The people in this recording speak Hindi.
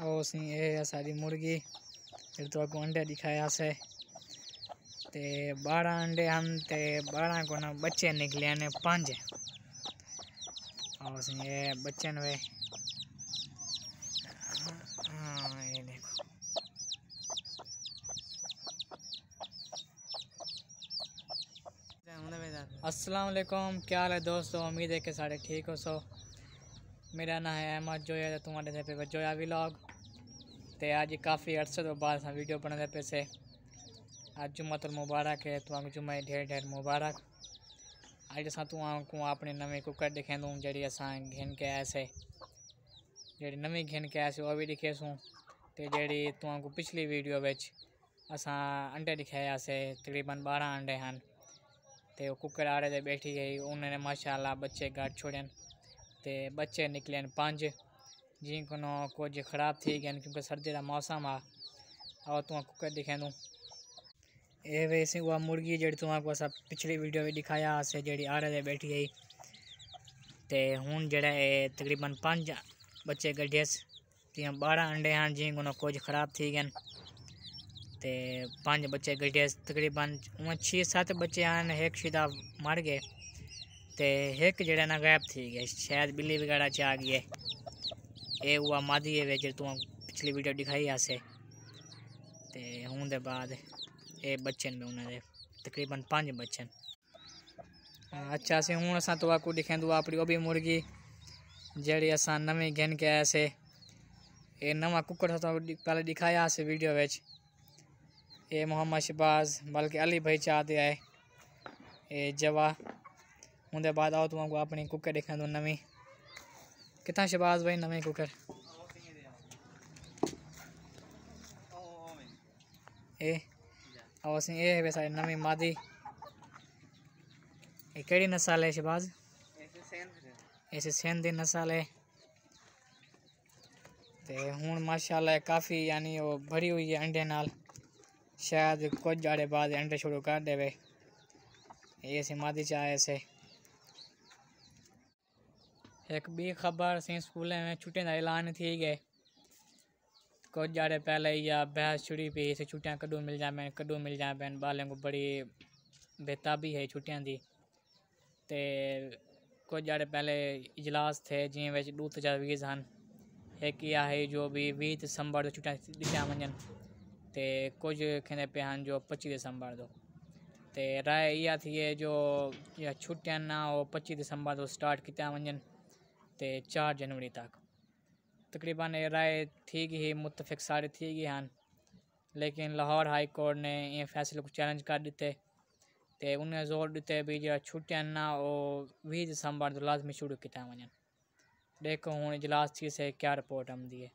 और सी ये सारी मुर्गी तो आपको अंडे दिखाया से ते 12 अंडे हम ते 12 को ना बच्चे निकले ने 5 और सी ये बच्चे ने हाँ ये देखो। अस्सलाम वालेकुम, क्या हाल है दोस्तों। उम्मीद है कि सारे ठीक हो। सो मेरा नाम है अहमद जोया तो तुम्हारे पे जोया व्लॉग ते आज काफ़ी अरसे तो बाद वीडियो बनाते पे से आज जुम्मतुल मुबारक है तो जुम्मे ढेर ढेर मुबारक। आज असा तुमको अपनी नवी कुकर दिखेंदूँ जी अस घिन के आए से जी नवी घिन के आए वह भी दिखेसूँ तो जी तुमको पिछली वीडियो असा अंडे दिखाया से तकरीबन 12 अंडे हैं तो कुकर आड़े से बैठी गई उन्होंने माशाल्लाह बच्चे गाड़ छोड़न तो बच्चे निकले 5 जिनको कुछ खराब थी गए क्योंकि सर्दी का मौसम आ और तुम कुकर दिखे दूँ ये वैसे वह मुर्गी जी तुमको अस पिछली वीडियो भी दिखाया से जी आड़े से बैठी गई तो हूँ जरा तकरीबन 5 बच्चे गढ़ियस 12 अंडे हैं जिनको कुछ खराब थी गए ते 5 बच्चे गढ़ियस तकरीबन 6-7 बच्चे हैं एक सीधा मर गए तो एक जड़ा ना गायब थी गए शायद बिल्ली वगैरह च आ गई है। ये हुआ मादी है जो तुम पिछली वीडियो दिखाई आसे तो हूँ दे बाद ये बच्चे में उन्होंने तकरीबन 5 बच्चे। अच्छा से हूँ असा तो आपको दिखें दो अपनी वो भी मुर्गी जड़ी असा नवी घिन के आए से ये नवा कुकर तो पहले दिखाया से वीडियो ये मोहम्मद शहबाज बल्कि अली भाई चाहते आए ये जवा उनके बाद आओ तुमको अपनी कुकर दिखा दो नवी कितना शहबाज भाई नवी कुकर ये और ये है सारी नवी मादी ये केड़ी नस्ल है शहबाज ऐसे सेंध नस्ल है तो हूँ माशाल्लाह काफ़ी यानी वो भरी हुई है अंडे नाल शायद कुछ जाड़े बाद अंडे शुरू कर देवे ये सी मादी चाहे से। एक भी खबर सी स्कूल में छुट्टियों का ऐलान थी गए कुछ जाड़े पहले या बहस छुड़ी पी से छुट्टियां कदू मिल जाए बालें को बड़ी बेताबी है छुट्टियां दी ते कुछ जाड़े पहले इजलास थे जिन 2 तजावीज़ हैं एक यह है जो भी 20 दिसंबर तो छुट्टियां दिखा वजन तो कुछ कहते पे हैं जो 25 दिसंबर दो तो राय यह थी है जो छुट्टियां ना वो 25 दिसंबर तो स्टार्ट किया वजन तो 4 जनवरी तक तकरीबन ये राय थी ही मुतफिक सारे थी गई हैं लेकिन लाहौर हाई कोर्ट ने ये फैसले को चैलेंज कर दिते तो उन्हें जोर दिते भी जो छुट्टियां ना वो 20 दिसंबर तो लाजमी शुरू किया वजन। देखो हूँ इजलास थी से क्या रिपोर्ट आमदी है।